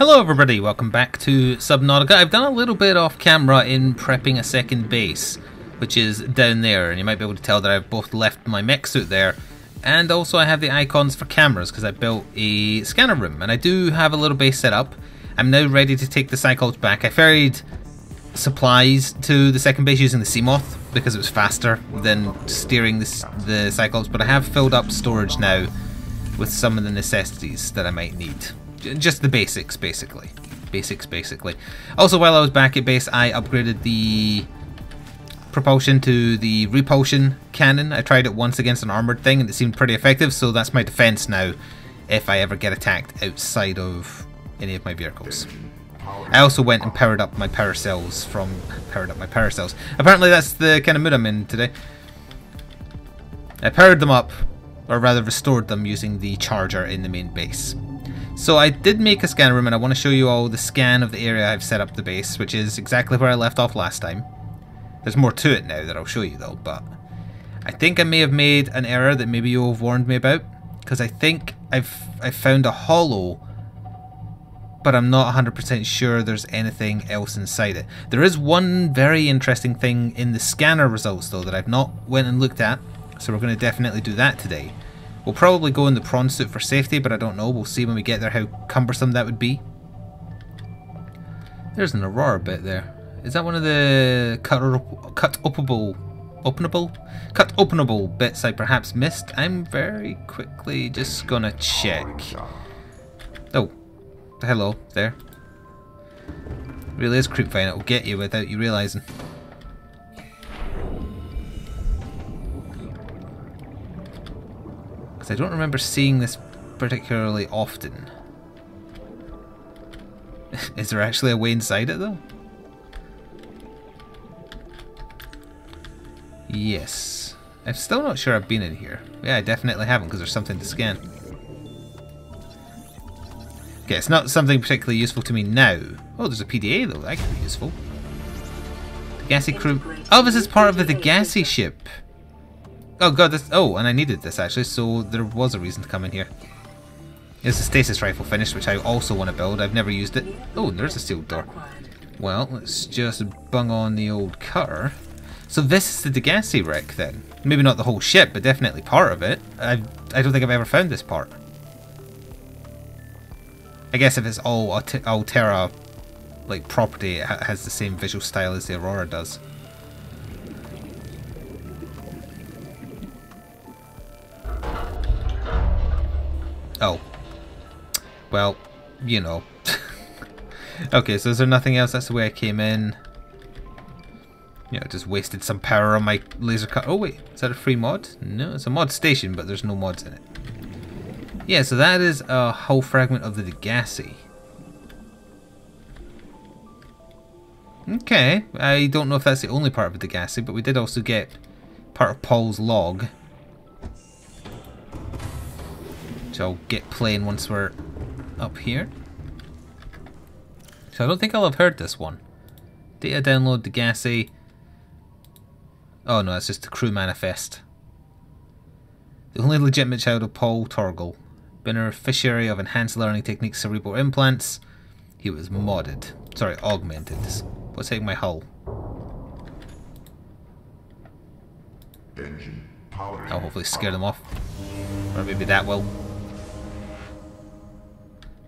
Hello everybody, welcome back to Subnautica. I've done a little bit off camera in prepping a second base, which is down there, and you might be able to tell that I've both left my mech suit there, and also I have the icons for cameras because I built a scanner room, and I do have a little base set up. I'm now ready to take the Cyclops back. I ferried supplies to the second base using the Seamoth because it was faster than steering the Cyclops, but I have filled up storage now with some of the necessities that I might need. Just the basics, basically. Basically. Also, while I was back at base, I upgraded the propulsion to the repulsion cannon. I tried it once against an armored thing and it seemed pretty effective, so that's my defense now if I ever get attacked outside of any of my vehicles. I also went and powered up my power cells Apparently that's the kind of mood I'm in today. I powered them up, or rather restored them using the charger in the main base. So I did make a scanner room and I want to show you all the scan of the area I've set up the base, which is exactly where I left off last time. There's more to it now that I'll show you though, but I think I may have made an error that maybe you'll have warned me about, because I think I've found a hollow, but I'm not 100% sure there's anything else inside it. There is one very interesting thing in the scanner results though that I've not went and looked at, so we're going to definitely do that today. We'll probably go in the prawn suit for safety, but I don't know. We'll see when we get there how cumbersome that would be. There's an Aurora bit there. Is that one of the cut openable bits I perhaps missed? I'm very quickly just gonna check. Oh, hello there. Really is creepfine. It'll get you without you realising. I don't remember seeing this particularly often. Is there actually a way inside it though? Yes. I'm still not sure I've been in here. Yeah, I definitely haven't because there's something to scan. Okay, it's not something particularly useful to me now. Oh, there's a PDA though, that could be useful. Degasi crew. Oh, this is part of the Degasi ship. Oh god, this. Oh, and I needed this actually, so there was a reason to come in here. There's a stasis rifle finished, which I also want to build. I've never used it. Oh, there's a sealed door. Well, let's just bung on the old cutter. So this is the Degasi wreck then. Maybe not the whole ship, but definitely part of it. I don't think I've ever found this part. I guess if it's all Altera like property, it has the same visual style as the Aurora does. Oh. Well, you know. Okay, so is there nothing else? That's the way I came in. Yeah, I just wasted some power on my laser cut. Oh wait, is that a free mod? No, it's a mod station, but there's no mods in it. Yeah, so that is a whole fragment of the Degasi. Okay, I don't know if that's the only part of the Degasi, but we did also get part of Paul's log. Which I'll get playing once we're up here. So I don't think I'll have heard this one. Data download Degasi. Oh no, it's just the crew manifest. The only legitimate child of Paul Torgal. Beneficiary of enhanced learning techniques, cerebral implants. He was modded. Sorry, augmented. What's hitting my hull? I'll hopefully scare them off. Or maybe that will.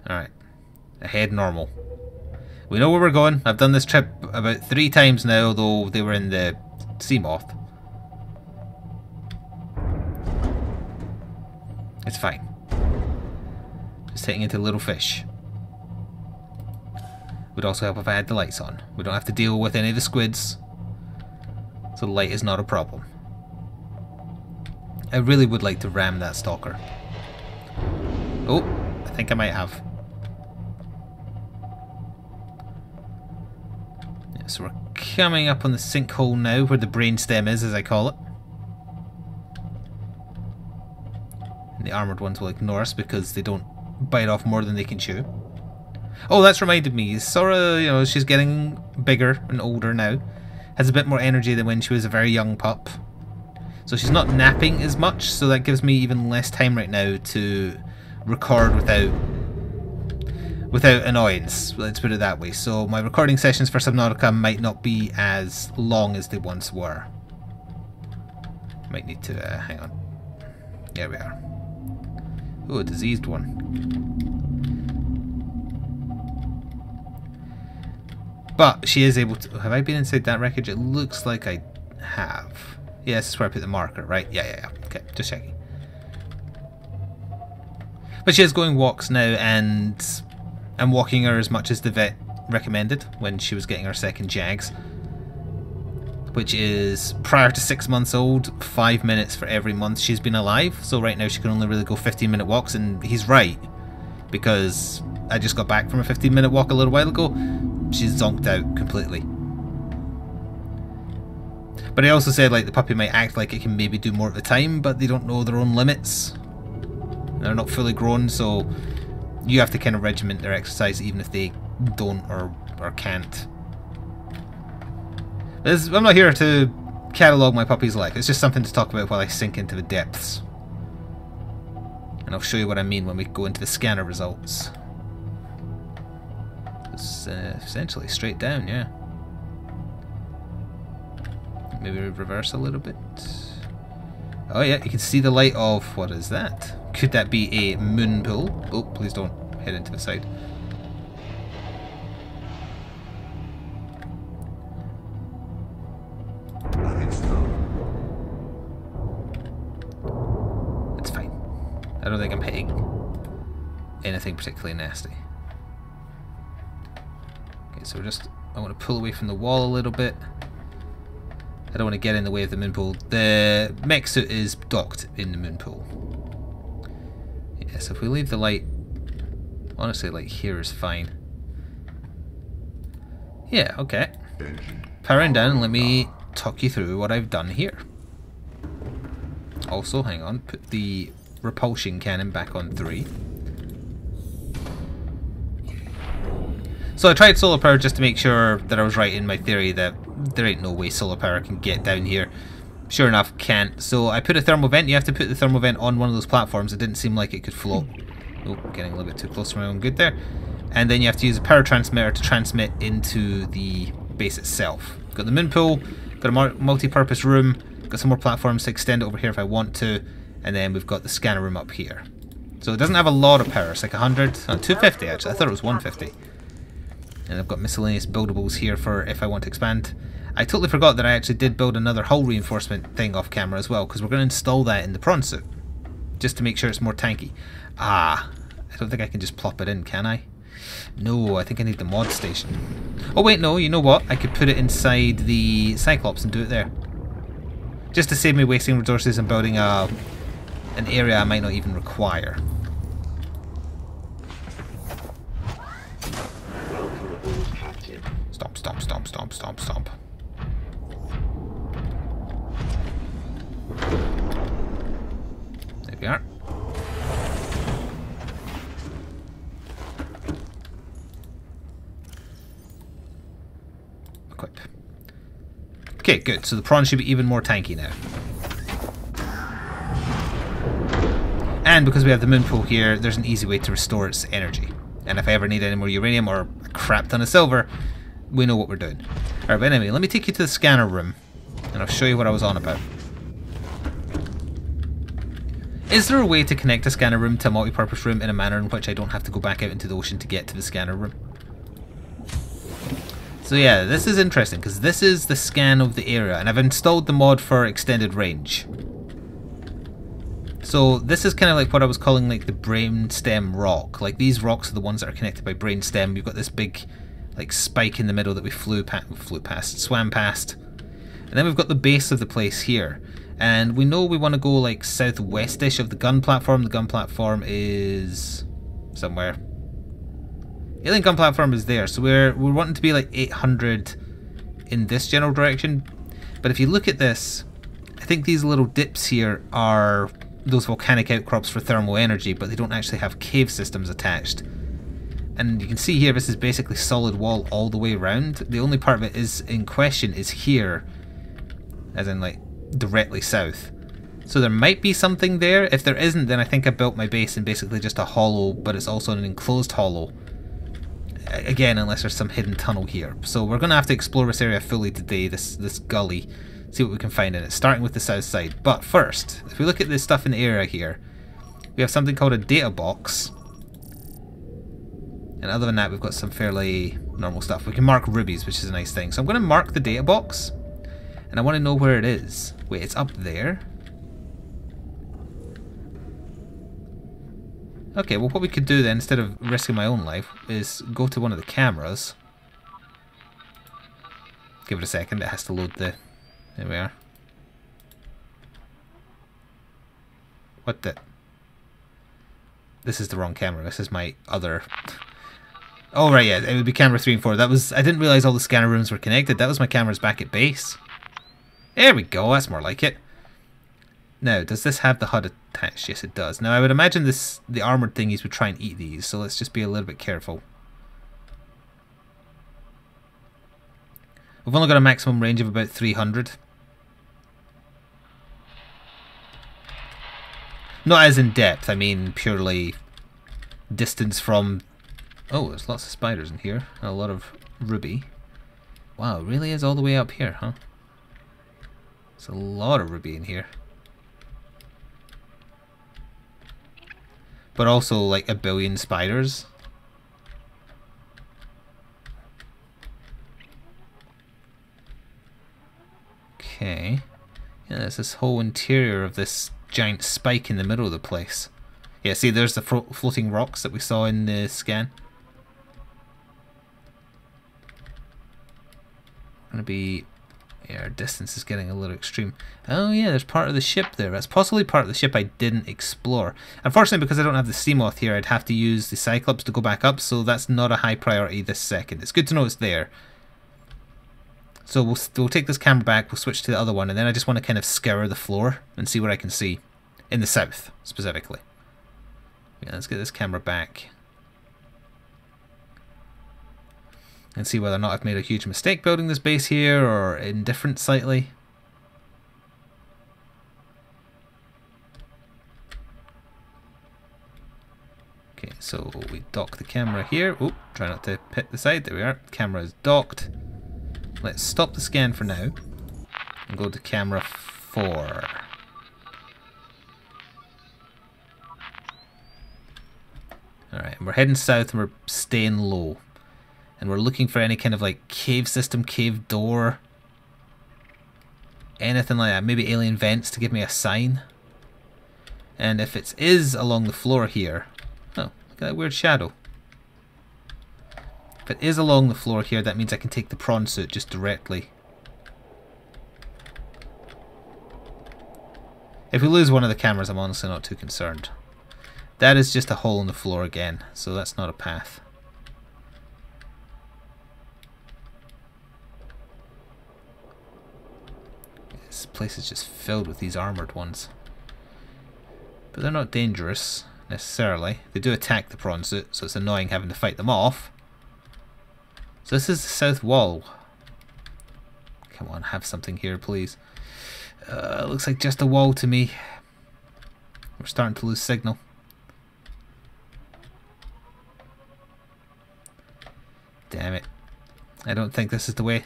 Alright. Ahead normal. We know where we're going. I've done this trip about 3 times now, although they were in the Seamoth. It's fine. Just taking into little fish. Would also help if I had the lights on. We don't have to deal with any of the squids. So the light is not a problem. I really would like to ram that stalker. Oh, I think I might have. So we're coming up on the sinkhole now, where the brainstem is, as I call it. And the armoured ones will ignore us because they don't bite off more than they can chew. Oh, that's reminded me. Sora, you know, she's getting bigger and older now. Has a bit more energy than when she was a very young pup. So she's not napping as much, so that gives me even less time right now to record without without annoyance, let's put it that way. So my recording sessions for Subnautica might not be as long as they once were. Might need to, hang on. There we are. Oh, a diseased one. But she is able to... Have I been inside that wreckage? It looks like I have. Yeah, this is where I put the marker, right? Yeah. Okay, just checking. But she is going walks now, and I'm walking her as much as the vet recommended when she was getting her second Jags. Which is, prior to 6 months old, 5 minutes for every month she's been alive. So right now she can only really go 15-minute walks, and he's right. Because I just got back from a 15-minute walk a little while ago. She's zonked out completely. But I also said, like, the puppy might act like it can maybe do more at the time, but they don't know their own limits. They're not fully grown, so you have to kind of regiment their exercise even if they don't or can't. I'm not here to catalogue my puppy's life. It's just something to talk about while I sink into the depths. And I'll show you what I mean when we go into the scanner results. It's essentially straight down, yeah. Maybe reverse a little bit. Oh yeah, you can see the light of... What is that? Could that be a moon pool? Oh, please don't head into the side. It's fine. I don't think I'm hitting anything particularly nasty. Okay, so I want to pull away from the wall a little bit. I don't want to get in the way of the moon pool. The mech suit is docked in the moon pool. Yeah, so if we leave the light, honestly, like here is fine. Yeah, okay. Powering down, and let me talk you through what I've done here. Also, hang on, put the repulsion cannon back on 3. So I tried solar power just to make sure that I was right in my theory that there ain't no way solar power can get down here. Sure enough, can't. So I put a thermal vent. You have to put the thermal vent on one of those platforms. It didn't seem like it could float. Oh, getting a little bit too close for my own good there. And then you have to use a power transmitter to transmit into the base itself. Got the moon pool, got a multi-purpose room, got some more platforms to extend it over here if I want to, and then we've got the scanner room up here. So it doesn't have a lot of power. It's like 100, 250 actually. I thought it was 150. And I've got miscellaneous buildables here for if I want to expand. I totally forgot that I actually did build another hull reinforcement thing off camera as well, because we're going to install that in the prawn suit, just to make sure it's more tanky. Ah, I don't think I can just plop it in, can I? No, I think I need the mod station. Oh wait, no, you know what? I could put it inside the Cyclops and do it there. Just to save me wasting resources and building an area I might not even require. Stomp, stomp, stomp, stomp, stomp, stomp. There we are. Equip. Okay, good. So the prawn should be even more tanky now. And because we have the moon pool here, there's an easy way to restore its energy. And if I ever need any more uranium or a crap ton of silver, we know what we're doing. Alright, but anyway, let me take you to the scanner room, and I'll show you what I was on about. Is there a way to connect a scanner room to a multi-purpose room in a manner in which I don't have to go back out into the ocean to get to the scanner room? So yeah, this is interesting, because this is the scan of the area, and I've installed the mod for extended range. So this is kind of like what I was calling like the brainstem rock. Like these rocks are the ones that are connected by brainstem. We've got this big like spike in the middle that we swam past. And then we've got the base of the place here. And we know we want to go like southwestish of the gun platform. The gun platform is somewhere. Alien gun platform is there. So we're wanting to be like 800 in this general direction. But if you look at this, I think these little dips here are those volcanic outcrops for thermal energy, but they don't actually have cave systems attached. And you can see here, this is basically solid wall all the way around. The only part of it is in question is here, as in like directly south. So there might be something there. If there isn't, then I think I built my base in basically just a hollow, but it's also an enclosed hollow again, unless there's some hidden tunnel here. So we're going to have to explore this area fully today, this gully, see what we can find in it, starting with the south side. But first, if we look at this stuff in the area here, we have something called a data box. And other than that, we've got some fairly normal stuff. We can mark rubies, which is a nice thing. So I'm going to mark the data box, and I want to know where it is. Wait, it's up there? Okay, well what we could do then, instead of risking my own life, is go to one of the cameras. Give it a second, it has to load the... There we are. What the... This is the wrong camera, this is my other... Oh right, yeah, it would be camera 3 and 4. That was... I didn't realise all the scanner rooms were connected. That was my cameras back at base. There we go, that's more like it. Now, does this have the HUD attached? Yes, it does. Now, I would imagine the armoured thingies would try and eat these, so let's just be a little bit careful. We've only got a maximum range of about 300. Not as in depth, I mean purely distance from... Oh, there's lots of spiders in here. A lot of ruby. Wow, it really is all the way up here, huh? There's a lot of ruby in here. But also like a billion spiders. Okay. Yeah, there's this whole interior of this giant spike in the middle of the place. Yeah, see, there's the floating rocks that we saw in the scan. Gonna be... Yeah, our distance is getting a little extreme. Oh yeah, there's part of the ship there. That's possibly part of the ship I didn't explore. Unfortunately, because I don't have the Seamoth here, I'd have to use the Cyclops to go back up, so that's not a high priority this second. It's good to know it's there. So we'll take this camera back, we'll switch to the other one, and then I just want to kind of scour the floor and see what I can see. In the south, specifically. Yeah, let's get this camera back. And see whether or not I've made a huge mistake building this base here, or indifferent slightly. Okay, so we dock the camera here. Oh, try not to hit the side. There we are. Camera is docked. Let's stop the scan for now and go to camera 4. Alright, we're heading south and we're staying low. And we're looking for any kind of like cave system, cave door, anything like that. Maybe alien vents to give me a sign. And if it is along the floor here, oh, look at that weird shadow. If it is along the floor here, that means I can take the prawn suit just directly. If we lose one of the cameras, I'm honestly not too concerned. That is just a hole in the floor again, so that's not a path. This place is just filled with these armoured ones. But they're not dangerous, necessarily. They do attack the prawn suit, so it's annoying having to fight them off. So this is the south wall. Come on, have something here, please. Looks like just a wall to me. We're starting to lose signal. Damn it. I don't think this is the way.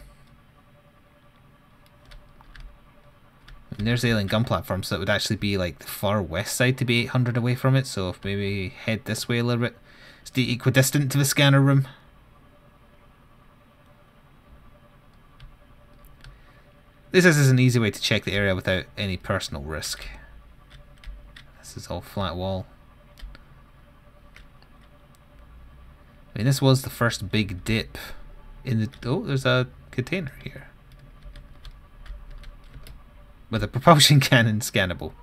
And there's the alien gun platform, so it would actually be like the far west side to be 800 away from it, so if maybe head this way a little bit. Stay equidistant to the scanner room. This is an easy way to check the area without any personal risk. This is all flat wall. I mean, this was the first big dip in the... Oh, there's a container here. With a propulsion cannon scannable.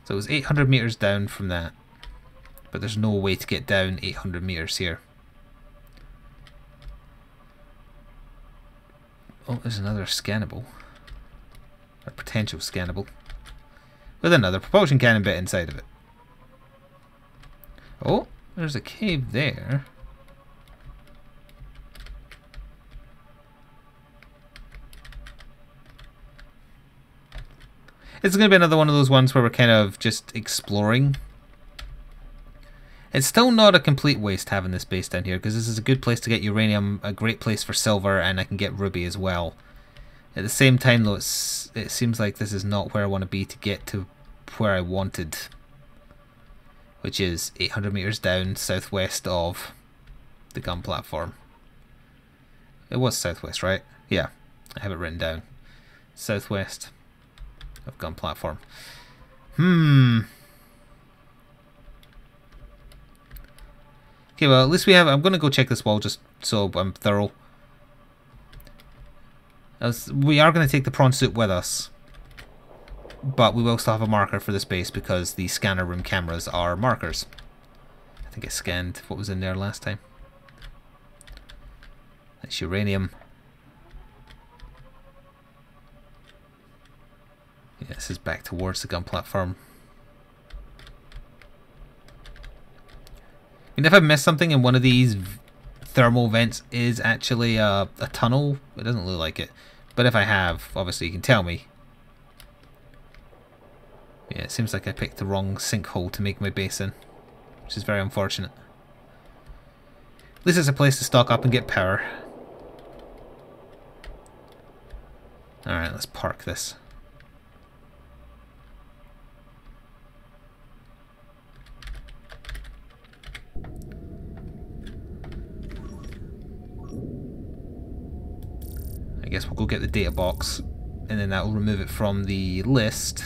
So it was 800 meters down from that. But there's no way to get down 800 meters here. Oh, there's another scannable. A potential scannable. With another propulsion cannon bit inside of it. Oh, there's a cave there. It's going to be another one of those ones where we're kind of just exploring. It's still not a complete waste having this base down here, because this is a good place to get uranium, a great place for silver, and I can get ruby as well. At the same time though, it seems like this is not where I want to be to get to where I wanted, which is 800 meters down southwest of the gun platform. It was southwest, right? Yeah, I have it written down. Southwest of gun platform. Okay, well, at least we have... I'm going to go check this wall just so I'm thorough. We are going to take the prawn suit with us, but we will still have a marker for this base because the scanner room cameras are markers. I think I scanned what was in there last time. That's uranium. Yeah, this is back towards the gun platform. I mean, if I missed something and one of these thermal vents is actually a tunnel, it doesn't look like it. But if I have, obviously you can tell me. Yeah, it seems like I picked the wrong sinkhole to make my base in, which is very unfortunate. At least it's a place to stock up and get power. Alright, let's park this. I guess we'll go get the data box, and then that will remove it from the list.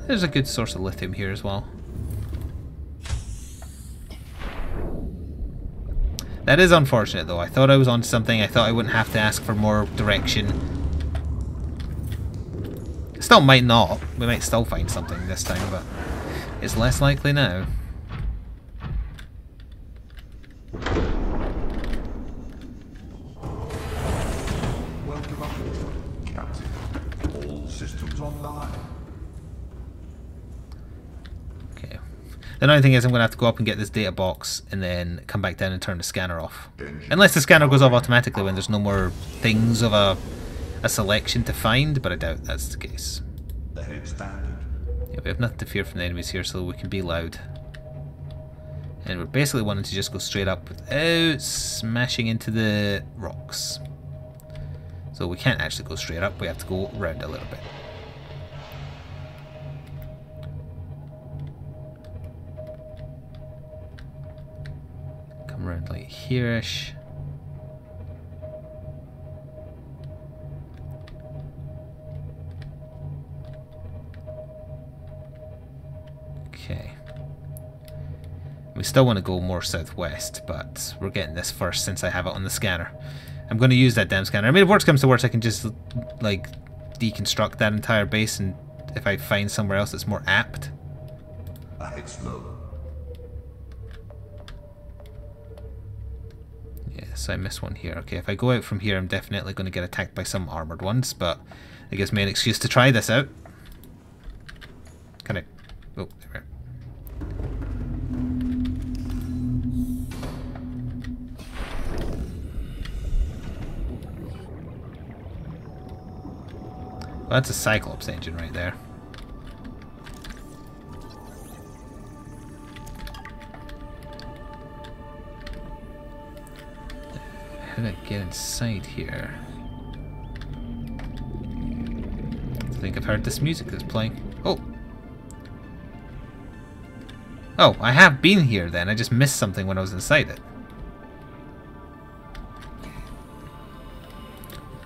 There's a good source of lithium here as well. That is unfortunate though. I thought I was on something. I thought I wouldn't have to ask for more direction. Still might not. We might still find something this time, but it's less likely now. The annoying thing is I'm going to have to go up and get this data box and then come back down and turn the scanner off. Unless the scanner goes off automatically when there's no more things of a selection to find, but I doubt that's the case. Yeah, we have nothing to fear from the enemies here, so we can be loud. And we're basically wanting to just go straight up without smashing into the rocks. So we can't actually go straight up, we have to go round a little bit. Around like here-ish. Okay. We still want to go more southwest, but we're getting this first since I have it on the scanner. I'm going to use that damn scanner. I mean, if worse comes to worse, I can just like deconstruct that entire base, and if I find somewhere else that's more apt. It's low. So I missed one here. Okay, if I go out from here, I'm definitely going to get attacked by some armoured ones, but it gives me an excuse to try this out. Can I... Oh, there we are. Well, that's a Cyclops engine right there. How did I get inside here? I think I've heard this music that's playing. Oh! Oh, I have been here then. I just missed something when I was inside it.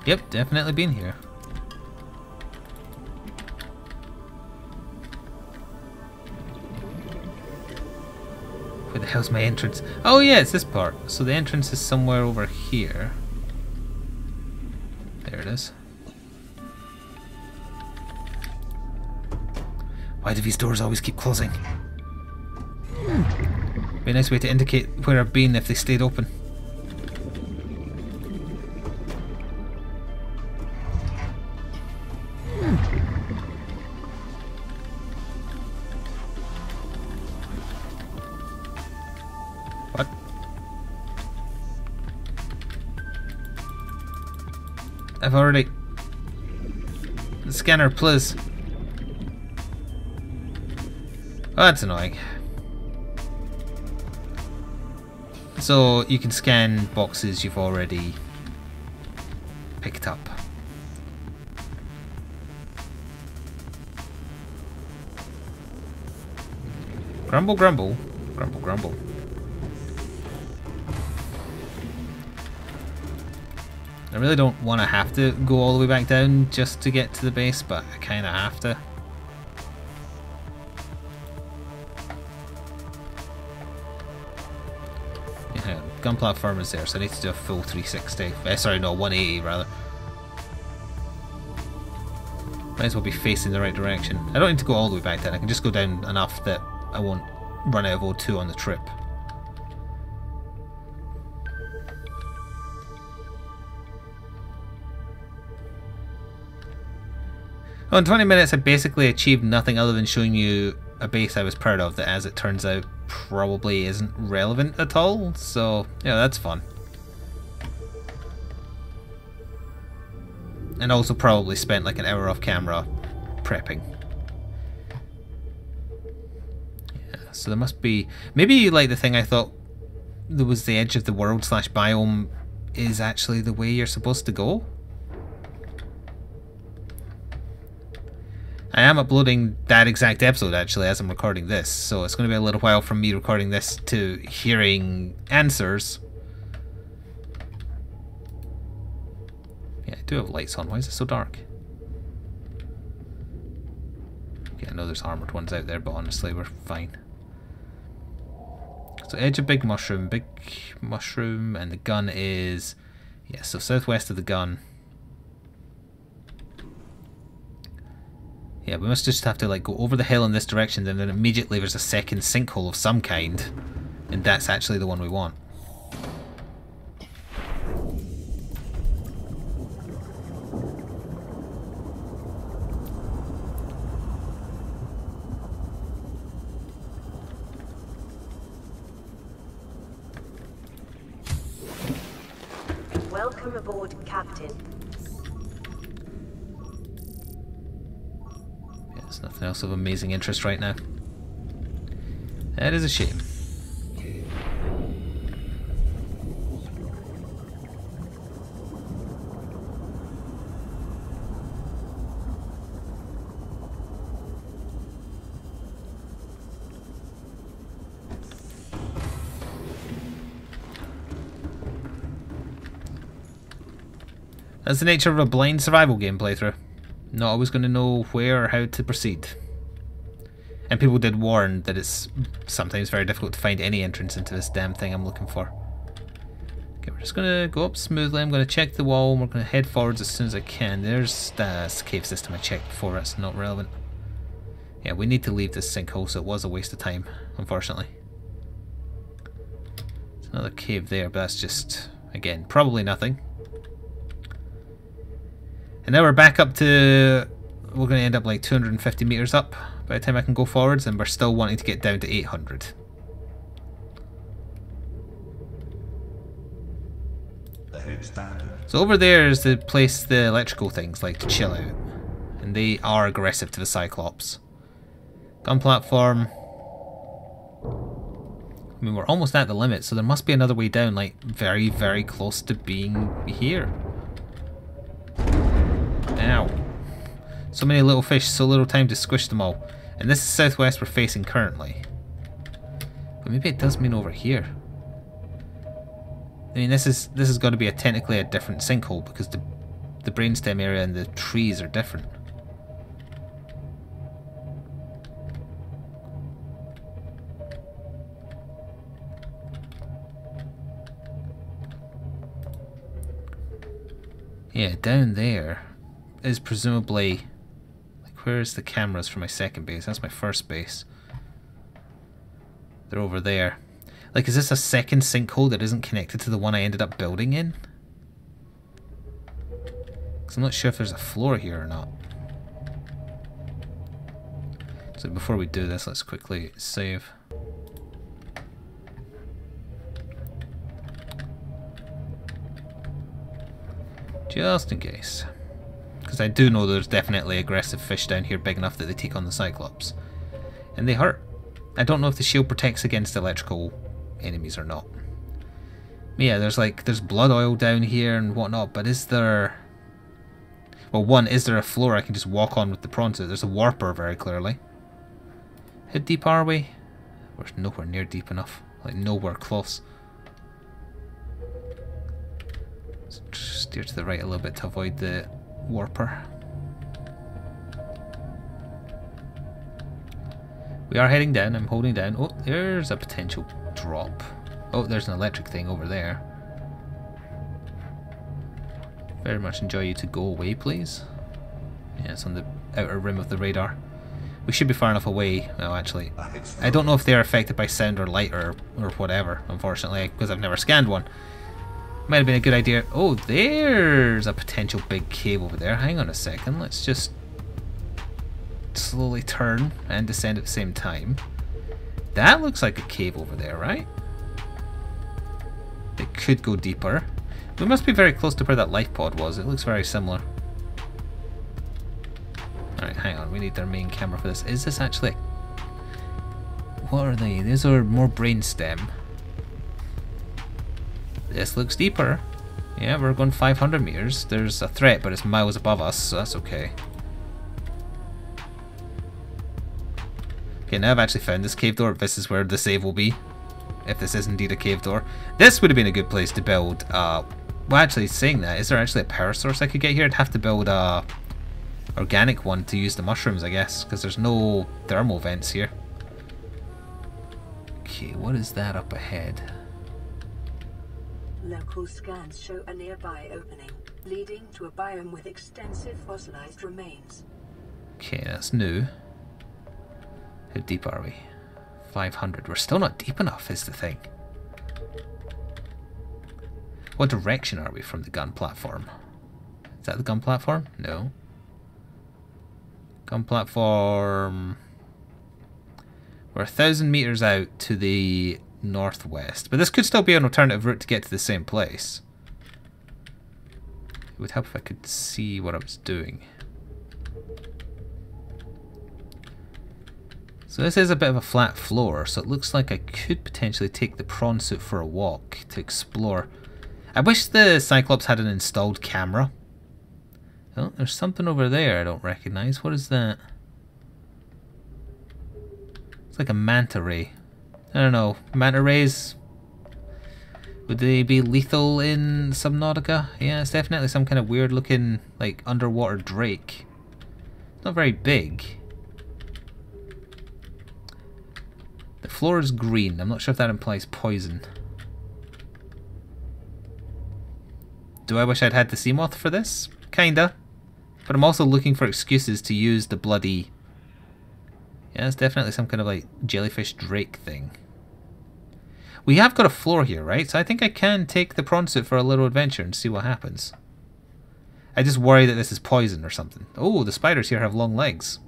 Yep, definitely been here. Where the hell's my entrance? Oh yeah, it's this part. So the entrance is somewhere over here. There it is. Why do these doors always keep closing? Be a nice way to indicate where I've been if they stayed open. What? I've already... The scanner, please. Oh, that's annoying. So you can scan boxes you've already picked up. Grumble, grumble. Grumble, grumble. I really don't want to have to go all the way back down just to get to the base, but I kind of have to. Yeah, gun platform is there, so I need to do a full 360. Sorry, no, 180 rather. Might as well be facing the right direction. I don't need to go all the way back down, I can just go down enough that I won't run out of O2 on the trip. Well, in 20 minutes I basically achieved nothing other than showing you a base I was proud of that, as it turns out, probably isn't relevant at all, so yeah, that's fun. And also probably spent like an hour off camera prepping. Yeah, so there must be, maybe like the thing I thought there was the edge of the world / biome is actually the way you're supposed to go. I am uploading that exact episode actually as I'm recording this, so it's going to be a little while from me recording this to hearing answers. Yeah, I do have lights on. Why is it so dark? Yeah, I know there's armoured ones out there, but honestly we're fine. So edge of big mushroom, and the gun is, yeah, so southwest of the gun. Yeah, we must just have to like go over the hill in this direction, and then immediately there's a second sinkhole of some kind, and that's actually the one we want. Welcome aboard, Captain. There's nothing else of amazing interest right now. That is a shame. That's the nature of a blind survival game playthrough. Not always going to know where or how to proceed. And people did warn that it's sometimes very difficult to find any entrance into this damn thing I'm looking for. Okay, we're just going to go up smoothly. I'm going to check the wall and we're going to head forwards as soon as I can. There's the cave system I checked before, that's not relevant. Yeah, we need to leave this sinkhole, so it was a waste of time, unfortunately. There's another cave there, but that's just, again, probably nothing. And now we're back up to, we're going to end up like 250 meters up by the time I can go forwards, and we're still wanting to get down to 800. So over there is the place the electrical things like to chill out, and they are aggressive to the Cyclops. Gun platform. I mean, we're almost at the limit, so there must be another way down, like very, very close to being here. Ow. So many little fish, so little time to squish them all. And this is southwest we're facing currently. But maybe it does mean over here. I mean, this has got to be technically a different sinkhole, because the brainstem area and the trees are different. Yeah, down there is presumably, like, where's the cameras for my second base? That's my first base. They're over there. Like, is this a second sinkhole that isn't connected to the one I ended up building in? Because I'm not sure if there's a floor here or not. So before we do this, let's quickly save. Just in case. Because I do know there's definitely aggressive fish down here big enough that they take on the Cyclops. And they hurt. I don't know if the shield protects against electrical enemies or not. Yeah, there's blood oil down here and whatnot, but is there... Well, one, is there a floor I can just walk on with the prawn suit? There's a warper very clearly. How deep are we? We're nowhere near deep enough. Like, nowhere close. Let's steer to the right a little bit to avoid the warper. We are heading down. I'm holding down. Oh, there's a potential drop. Oh, there's an electric thing over there. Very much enjoy you to go away, please. Yeah, it's on the outer rim of the radar. We should be far enough away. Well, actually, I don't know if they're affected by sound or light or whatever, unfortunately, because I've never scanned one. Might have been a good idea. Oh, there's a potential big cave over there. Hang on a second. Let's just slowly turn and descend at the same time. That looks like a cave over there, right? It could go deeper. We must be very close to where that life pod was. It looks very similar. Alright, hang on. We need their main camera for this. Is this actually... What are they? These are more brainstem. This looks deeper. Yeah, we're going 500 meters. There's a threat, but it's miles above us, so that's okay. Okay, now I've actually found this cave door. This is where the save will be. If this is indeed a cave door. This would have been a good place to build... well, actually, saying that, is there actually a power source I could get here? I'd have to build a organic one to use the mushrooms, I guess, because there's no thermal vents here. Okay, what is that up ahead? Local scans show a nearby opening, leading to a biome with extensive fossilized remains. Okay, that's new. How deep are we? 500. We're still not deep enough, is the thing. What direction are we from the gun platform? Is that the gun platform? No. Gun platform... We're 1,000 meters out to the northwest. But this could still be an alternative route to get to the same place. It would help if I could see what I was doing. So this is a bit of a flat floor, so it looks like I could potentially take the prawn suit for a walk to explore. I wish the Cyclops had an installed camera. Oh, there's something over there I don't recognize. What is that? It's like a manta ray. I don't know. Manta rays? Would they be lethal in Subnautica? Yeah, it's definitely some kind of weird looking, like, underwater drake. It's not very big. The floor is green. I'm not sure if that implies poison. Do I wish I'd had the Seamoth for this? Kinda. But I'm also looking for excuses to use the bloody... Yeah, it's definitely some kind of like jellyfish drake thing. We have got a floor here, right? So I think I can take the prawn suit for a little adventure and see what happens. I just worry that this is poison or something. Oh, the spiders here have long legs.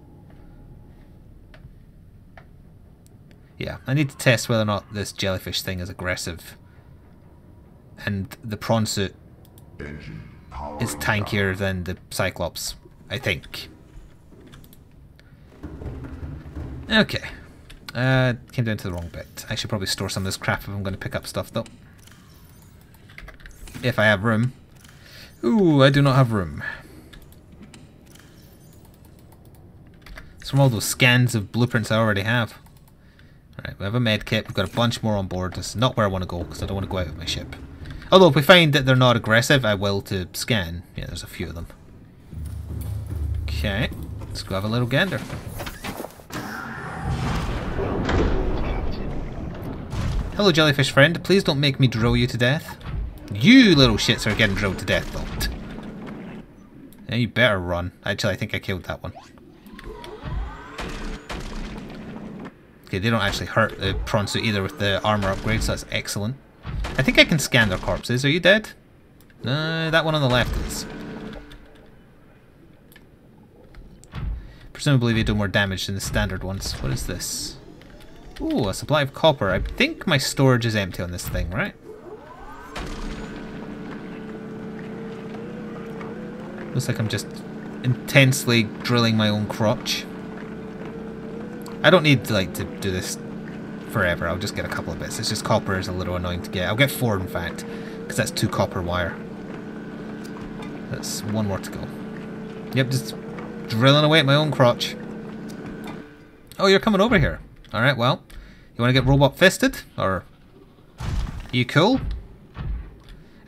Yeah, I need to test whether or not this jellyfish thing is aggressive. And the prawn suit is tankier than the Cyclops, I think. Okay. Came down to the wrong bit. I should probably store some of this crap if I'm going to pick up stuff, though. If I have room. Ooh, I do not have room. It's from all those scans of blueprints I already have. Alright, we have a med kit. We've got a bunch more on board. This is not where I want to go, because I don't want to go out of my ship. Although, if we find that they're not aggressive, I will to scan. Yeah, there's a few of them. Okay, let's go have a little gander. Hello, jellyfish friend. Please don't make me drill you to death. You little shits are getting drilled to death, though. Yeah, you better run. Actually, I think I killed that one. Okay, they don't actually hurt the prawn suit either with the armor upgrade, so that's excellent. I think I can scan their corpses. Are you dead? That one on the left is. Presumably they do more damage than the standard ones. What is this? Ooh, a supply of copper. I think my storage is empty on this thing, right? Looks like I'm just intensely drilling my own crotch. I don't need to, like, to do this forever. I'll just get a couple of bits. It's just copper is a little annoying to get. I'll get 4 in fact, because that's 2 copper wire. That's 1 more to go. Yep, just drilling away at my own crotch. Oh, you're coming over here. Alright, well, you want to get robot fisted? Or are you cool?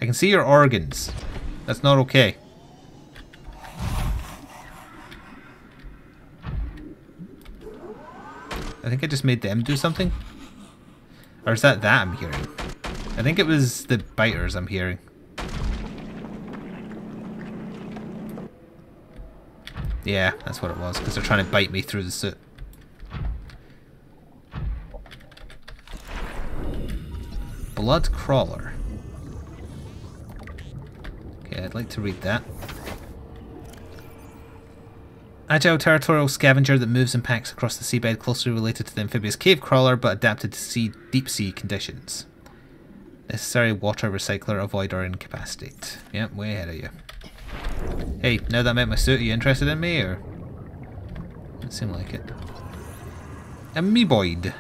I can see your organs. That's not okay. I think I just made them do something. Or is that I'm hearing? I think it was the biters I'm hearing. Yeah, that's what it was, because they're trying to bite me through the suit. Blood crawler. Okay, I'd like to read that. Agile territorial scavenger that moves and packs across the seabed, closely related to the amphibious cave crawler but adapted to deep sea conditions. Necessary water recycler, avoid or incapacitate. Yep, way ahead of you. Hey, now that I met my suit, are you interested in me or? Doesn't seem like it. Amoeboid.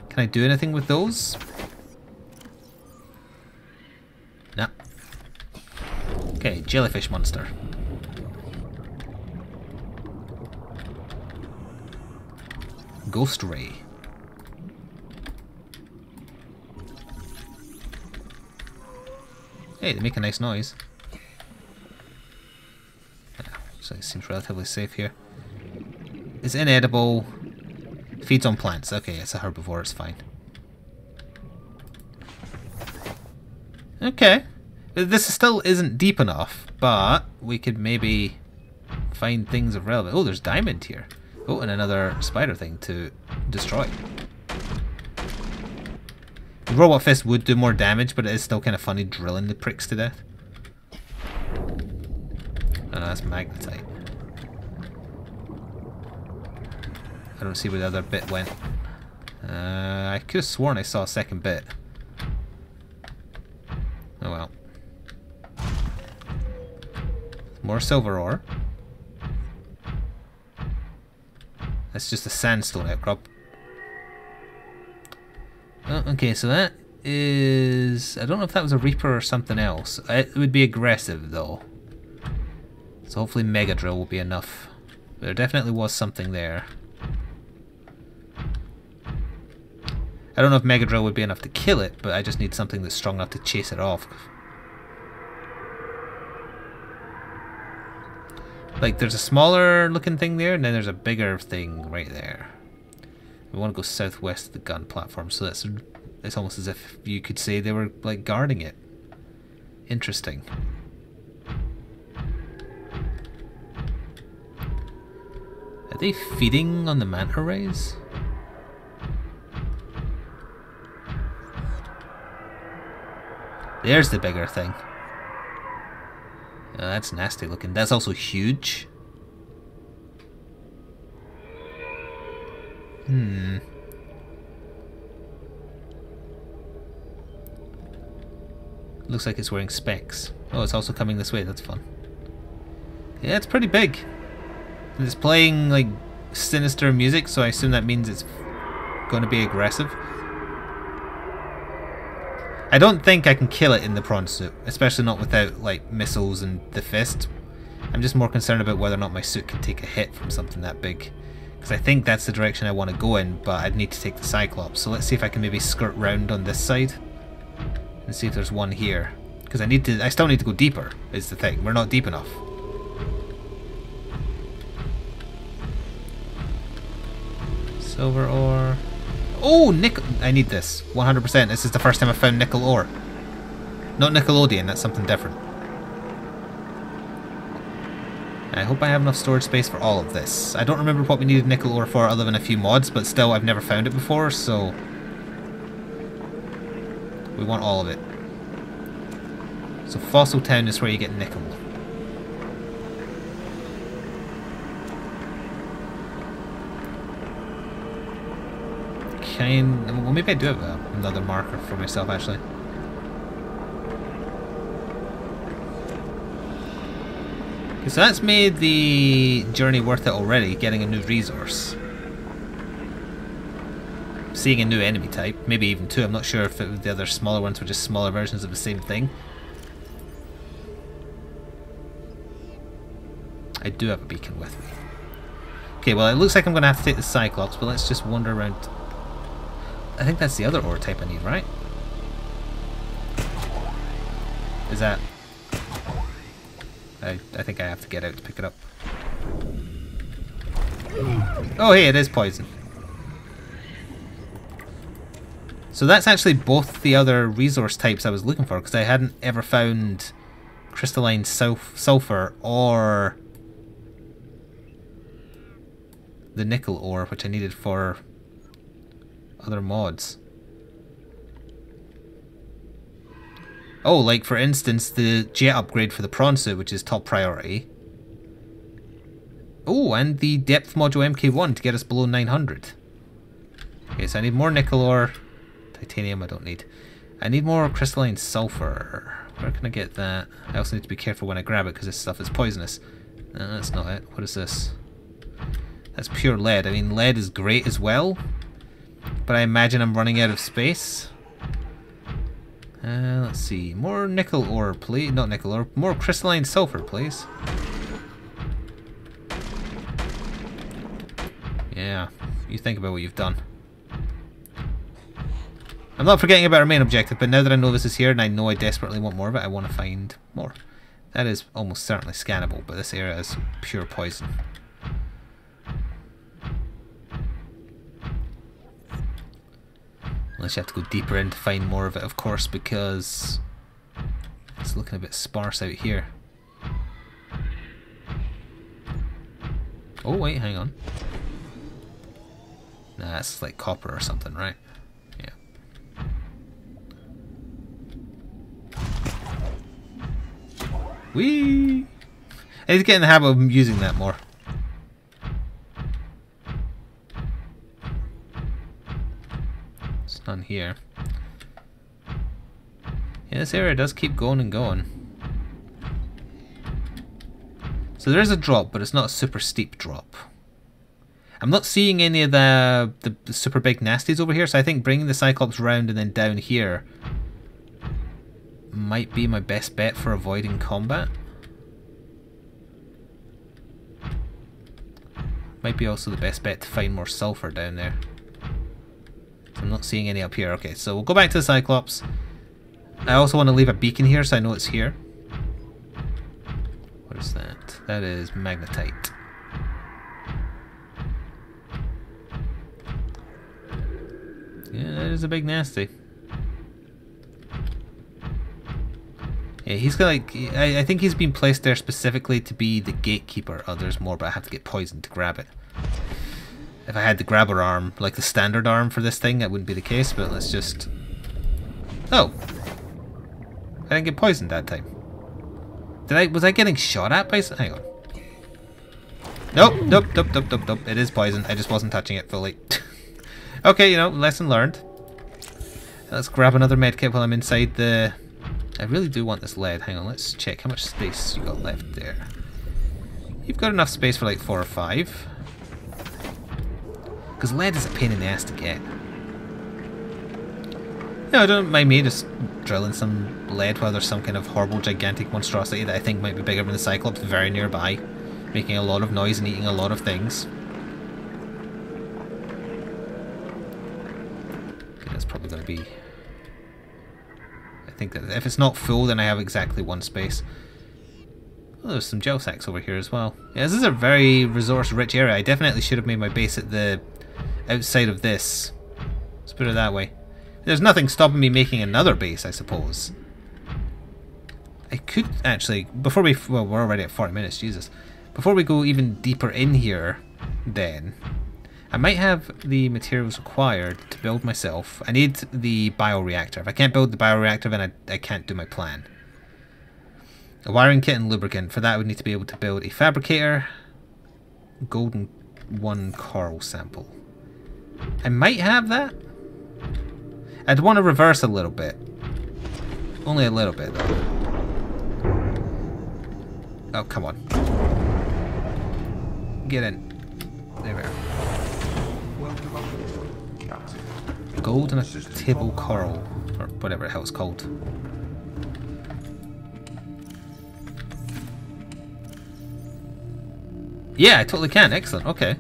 Can I do anything with those? Nah. Okay, jellyfish monster. Ghost ray. Hey, they make a nice noise. So it seems relatively safe here. It's inedible. Feeds on plants. Okay, it's a herbivore, it's fine. Okay. This still isn't deep enough, but we could maybe find things of relevance. Oh, there's diamond here. Oh, and another spider thing to destroy. The robot fist would do more damage, but it is still kind of funny drilling the pricks to death. Oh no, that's magnetite. I don't see where the other bit went. I could have sworn I saw a second bit. Oh well. More silver ore. That's just a sandstone outcrop. Oh, okay, so that is... I don't know if that was a Reaper or something else. It would be aggressive though. So hopefully Mega Drill will be enough. There definitely was something there. I don't know if Mega Drill would be enough to kill it, but I just need something that's strong enough to chase it off. Like, there's a smaller looking thing there, and then there's a bigger thing right there. We want to go southwest of the gun platform, so it's almost as if you could say they were, like, guarding it. Interesting. Are they feeding on the manta rays? There's the bigger thing. That's nasty looking. That's also huge. Looks like it's wearing specs. Oh, it's also coming this way. That's fun. Yeah, it's pretty big. And it's playing like sinister music, so I assume that means it's going to be aggressive. I don't think I can kill it in the prawn suit, especially not without like missiles and the fist. I'm just more concerned about whether or not my suit can take a hit from something that big. Because I think that's the direction I want to go in, but I'd need to take the Cyclops. So let's see if I can maybe skirt round on this side and see if there's one here. Because I still need to go deeper, is the thing. We're not deep enough. Silver ore. Oh, nickel. I need this. 100%. This is the first time I've found nickel ore. Not Nickelodeon, that's something different. I hope I have enough storage space for all of this. I don't remember what we needed nickel ore for other than a few mods, but still I've never found it before, so... we want all of it. So Fossil Town is where you get nickel. Well, maybe I do have another marker for myself, actually. So that's made the journey worth it already, getting a new resource. seeing a new enemy type, maybe even two. I'm not sure if the other smaller ones were just smaller versions of the same thing. I do have a beacon with me. Okay, well it looks like I'm going to have to take the Cyclops, but let's just wander around. I think that's the other ore type I need, right? Is that... I think I have to get out to pick it up. Oh hey, it is poison. So that's actually both the other resource types I was looking for, because I hadn't ever found crystalline sulfur or the nickel ore, which I needed for other mods. Oh, like for instance the jet upgrade for the prawn suit, which is top priority. Oh, and the depth module MK1 to get us below 900. Okay, so I need more nickel ore. Titanium I don't need. I need more crystalline sulfur. Where can I get that? I also need to be careful when I grab it because this stuff is poisonous. No, that's not it. What is this? That's pure lead. I mean, lead is great as well, but I imagine I'm running out of space. Let's see. More nickel ore, please. Not nickel ore. More crystalline sulfur, please. Yeah, you think about what you've done. I'm not forgetting about our main objective, but now that I know this is here and I know I desperately want more of it, I want to find more. That is almost certainly scannable, but this area is pure poison. Unless you have to go deeper in to find more of it, of course, because it's looking a bit sparse out here. Oh wait, hang on. Nah, it's like copper or something, right? Yeah. Whee! I need to get in the habit of using that more. It's none here. Yeah, this area does keep going and going. So there is a drop, but it's not a super steep drop. I'm not seeing any of the super big nasties over here, so I think bringing the Cyclops round and then down here might be my best bet for avoiding combat. Might be also the best bet to find more sulfur down there. So I'm not seeing any up here. Okay, so we'll go back to the Cyclops. I also want to leave a beacon here so I know it's here. What is that? That is magnetite. Yeah, that is a big nasty. Yeah, he's got like... I think he's been placed there specifically to be the gatekeeper. Oh, there's more, but I have to get poisoned to grab it. If I had the grabber arm, like the standard arm for this thing, that wouldn't be the case, but let's just... Oh! I didn't get poisoned that time. Was I getting shot at by... Hang on. Nope, nope, nope, nope, nope, nope. It is poison. I just wasn't touching it fully. Okay, you know, lesson learned. Let's grab another medkit while I'm inside the... I really do want this lead. Hang on, let's check how much space you got left there. You've got enough space for like 4 or 5. Because lead is a pain in the ass to get. No, don't mind me just drilling some lead while there's some kind of horrible gigantic monstrosity that I think might be bigger than the Cyclops very nearby, making a lot of noise and eating a lot of things. Okay, that's probably going to be... I think that if it's not full, then I have exactly 1 space. Oh, there's some gel sacks over here as well. Yeah, this is a very resource-rich area. I definitely should have made my base at the outside of this. Let's put it that way. There's nothing stopping me making another base, I suppose. I could actually, before we... Well, we're already at 40 minutes, Jesus. Before we go even deeper in here, then... I might have the materials required to build myself. I need the bioreactor. If I can't build the bioreactor, then I can't do my plan. A wiring kit and lubricant. For that, I would need to be able to build a fabricator. Golden 1 coral sample. I might have that. I'd want to reverse a little bit. Only a little bit, though. Oh, come on. Get in. There we are. Captain. Gold and a table coral, or whatever the hell it's called. Yeah, I totally can. Excellent. Okay.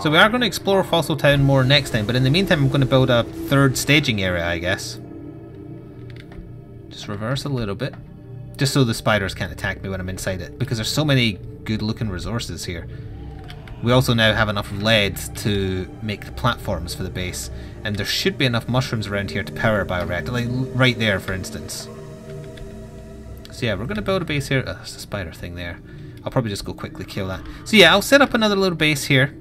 So we are going to explore Fossil Town more next time, but in the meantime I'm going to build a third staging area, I guess. Just reverse a little bit. Just so the spiders can't attack me when I'm inside it, because there's so many good looking resources here. We also now have enough lead to make the platforms for the base, and there should be enough mushrooms around here to power a bioreactor, like right there for instance. So yeah, we're going to build a base here. Oh, there's a spider thing there. I'll probably just go quickly kill that. So yeah, I'll set up another little base here,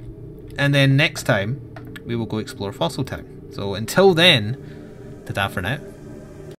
and then next time we will go explore Fossil Town. So until then, ta-ta for now.